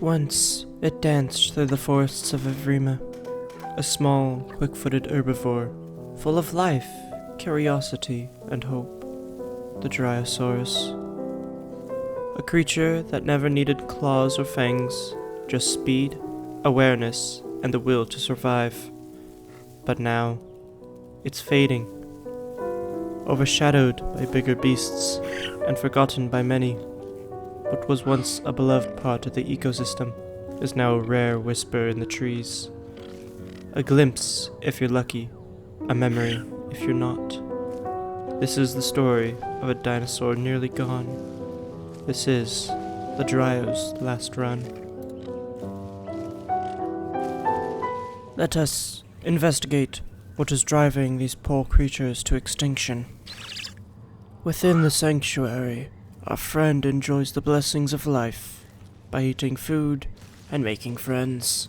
Once, it danced through the forests of Evrima, a small, quick-footed herbivore, full of life, curiosity, and hope. The dryosaurus. A creature that never needed claws or fangs, just speed, awareness, and the will to survive. But now, it's fading, overshadowed by bigger beasts, and forgotten by many. What was once a beloved part of the ecosystem is now a rare whisper in the trees. A glimpse, if you're lucky, a memory, if you're not. This is the story of a dinosaur nearly gone. This is the Dryos' last run. Let us investigate what is driving these poor creatures to extinction. Within the sanctuary, our friend enjoys the blessings of life by eating food and making friends.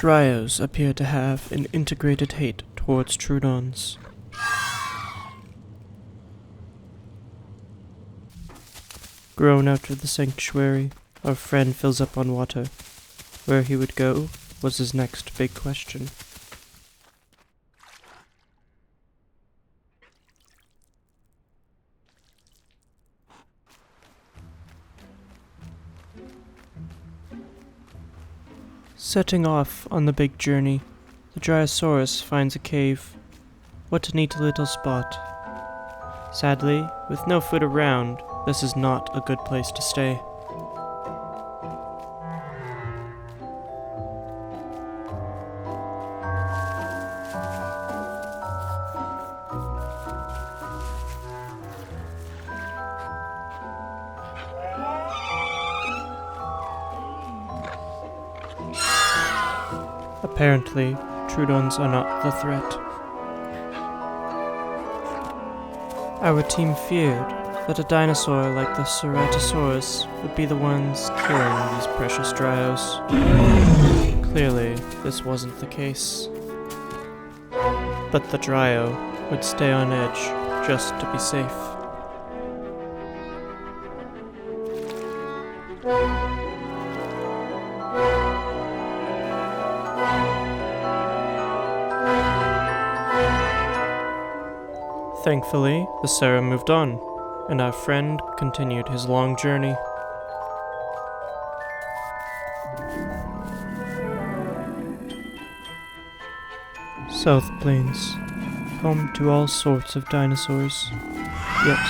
Dryos appear to have an integrated hate towards Trudons. Grown out of the sanctuary, our friend fills up on water. Where he would go was his next big question. Setting off on the big journey, the Dryosaurus finds a cave. What a neat little spot. Sadly, with no food around, this is not a good place to stay. Apparently, Trudons are not the threat. Our team feared that a dinosaur like the Ceratosaurus would be the ones killing these precious Dryos. Clearly, this wasn't the case. But the Dryo would stay on edge just to be safe. Thankfully, the Sarah moved on, and our friend continued his long journey. South Plains, home to all sorts of dinosaurs. Yet,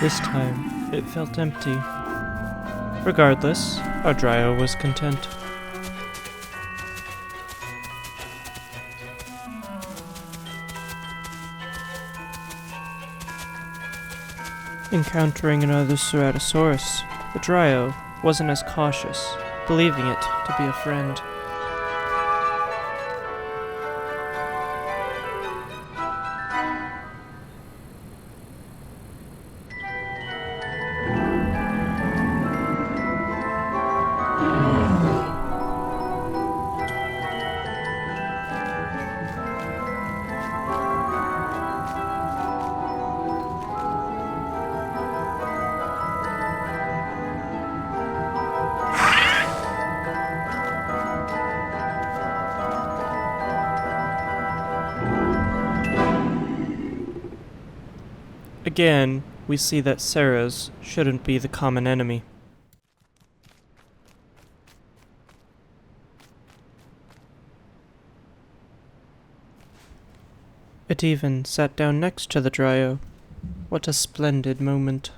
this time, it felt empty. Regardless, our Dryo was content. Encountering another Ceratosaurus, the Dryo wasn't as cautious, believing it to be a friend. Again, we see that Sarah's shouldn't be the common enemy. It even sat down next to the Dryo. What a splendid moment.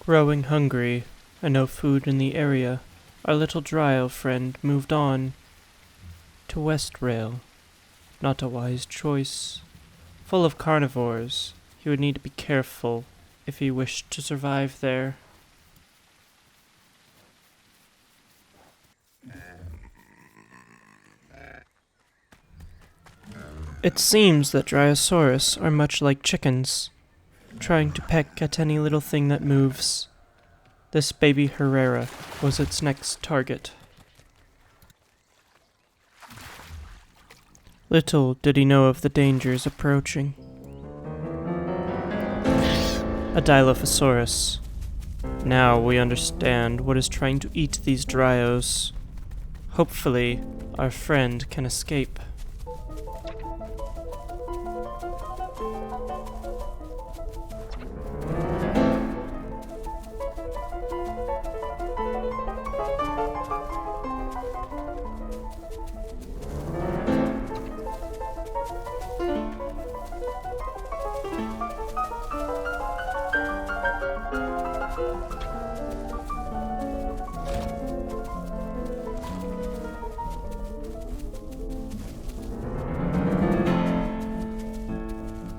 Growing hungry, and no food in the area, our little Dryo friend moved on to West Rail. Not a wise choice. Full of carnivores, he would need to be careful if he wished to survive there. It seems that dryosaurus are much like chickens, trying to peck at any little thing that moves. This baby Herrera was its next target. Little did he know of the dangers approaching. A Dilophosaurus. Now we understand what is trying to eat these Dryos. Hopefully, our friend can escape.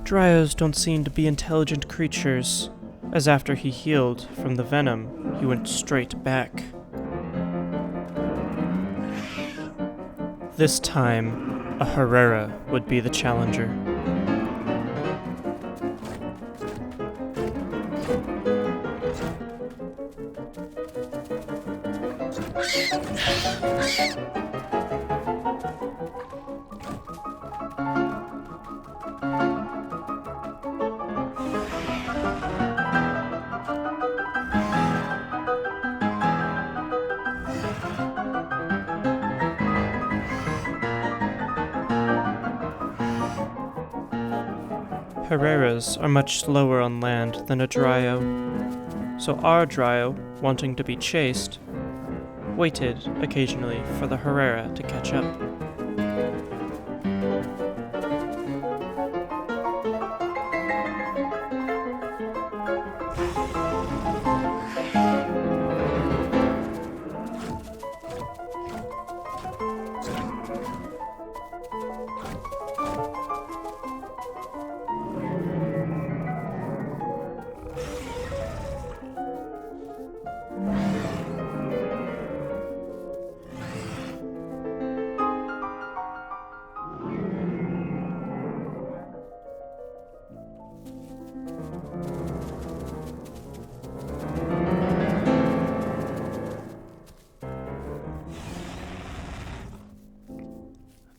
Dryos don't seem to be intelligent creatures, as after he healed from the venom, he went straight back. This time, a Herrera would be the challenger. Herreras are much slower on land than a Dryo, so our Dryo, wanting to be chased, waited occasionally for the Herrera to catch up.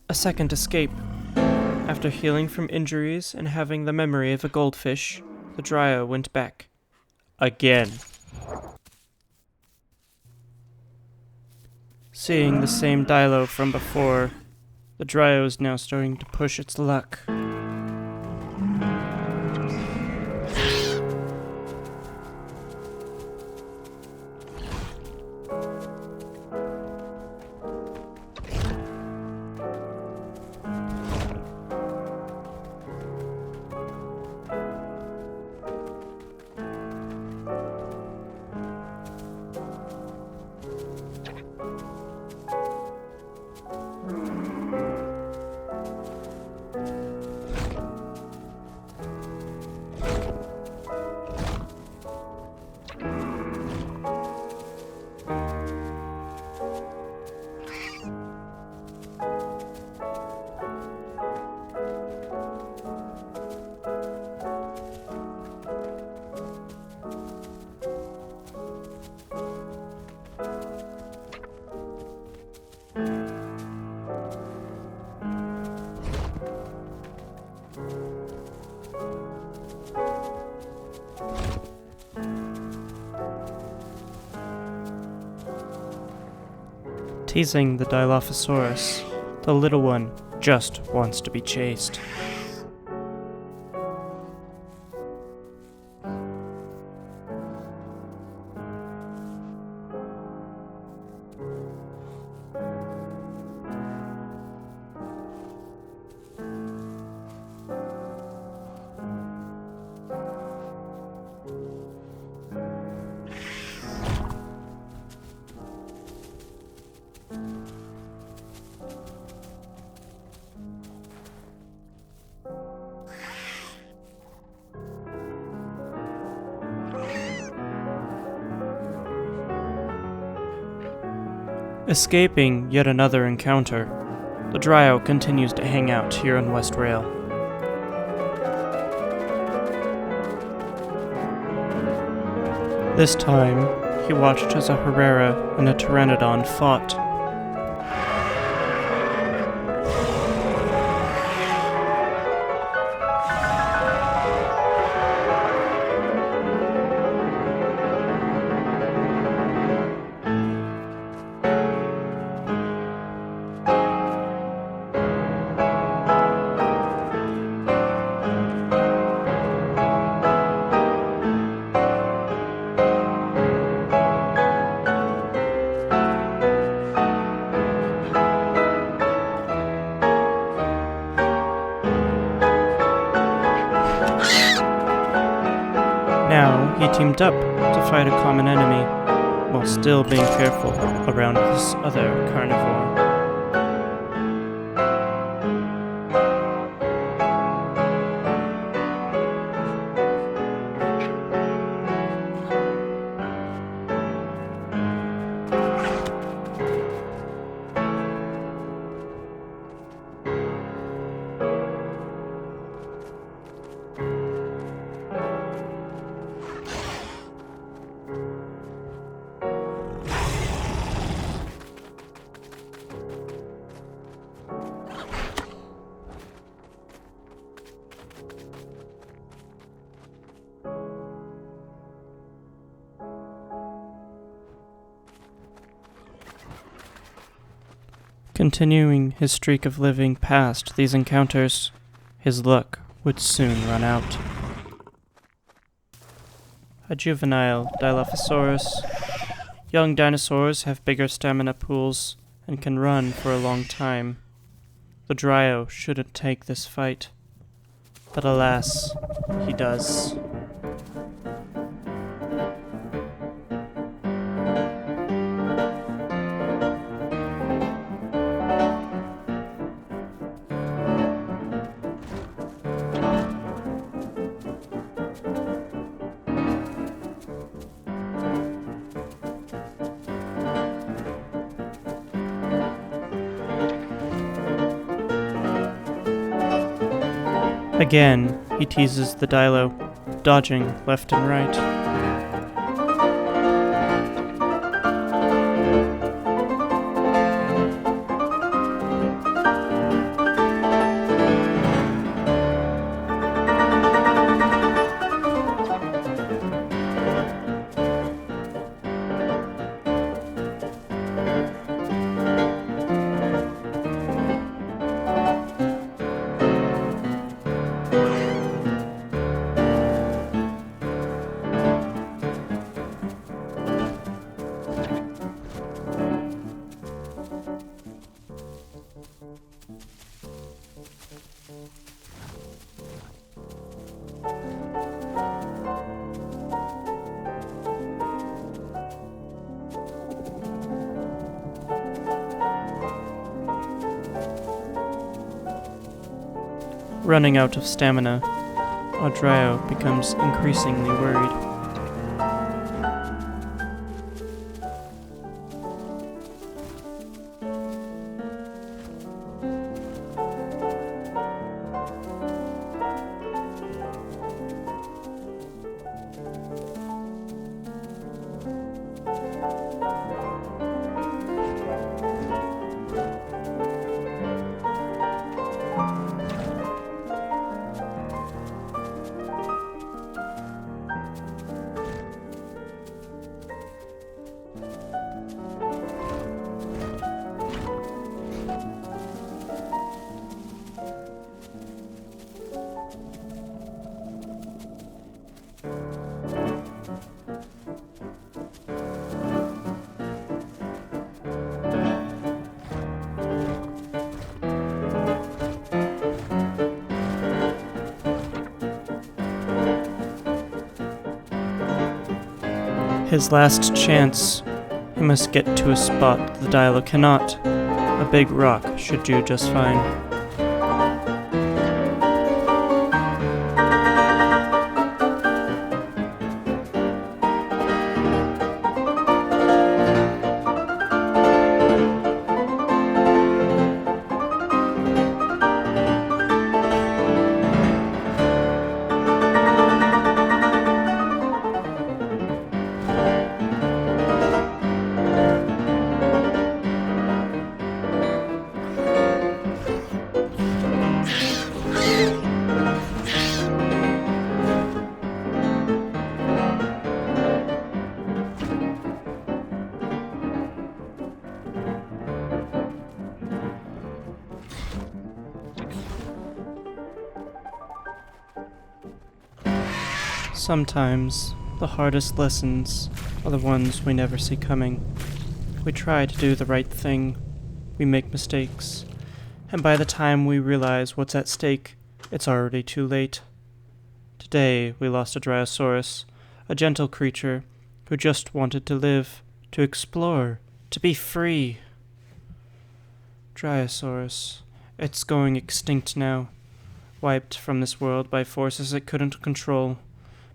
A second escape. After healing from injuries and having the memory of a goldfish, the Dryo went back. Again. Seeing the same Dilo from before, the Dryo is now starting to push its luck. Teasing the Dilophosaurus, the little one just wants to be chased. Escaping yet another encounter, the Dryo continues to hang out here on West Rail. This time, he watched as a Herrera and a Pteranodon fought. Now, he teamed up to fight a common enemy, while still being careful around this other carnivore. Continuing his streak of living past these encounters, his luck would soon run out. A juvenile Dilophosaurus. Young dinosaurs have bigger stamina pools and can run for a long time. The Dryo shouldn't take this fight, but alas, he does. Again, he teases the Dilo, dodging left and right. Running out of stamina, Dryo becomes increasingly worried. His last chance. He must get to a spot the dial cannot. A big rock should do just fine. Sometimes, the hardest lessons are the ones we never see coming. We try to do the right thing, we make mistakes, and by the time we realize what's at stake, it's already too late. Today, we lost a dryosaurus, a gentle creature who just wanted to live, to explore, to be free. Dryosaurus, it's going extinct now, wiped from this world by forces it couldn't control.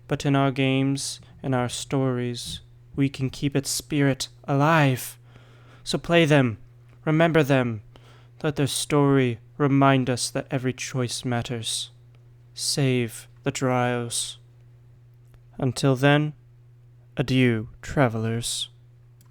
But in our games, in our stories, we can keep its spirit alive. So play them, remember them, let their story remind us that every choice matters. Save the Dryos. Until then, adieu, travelers.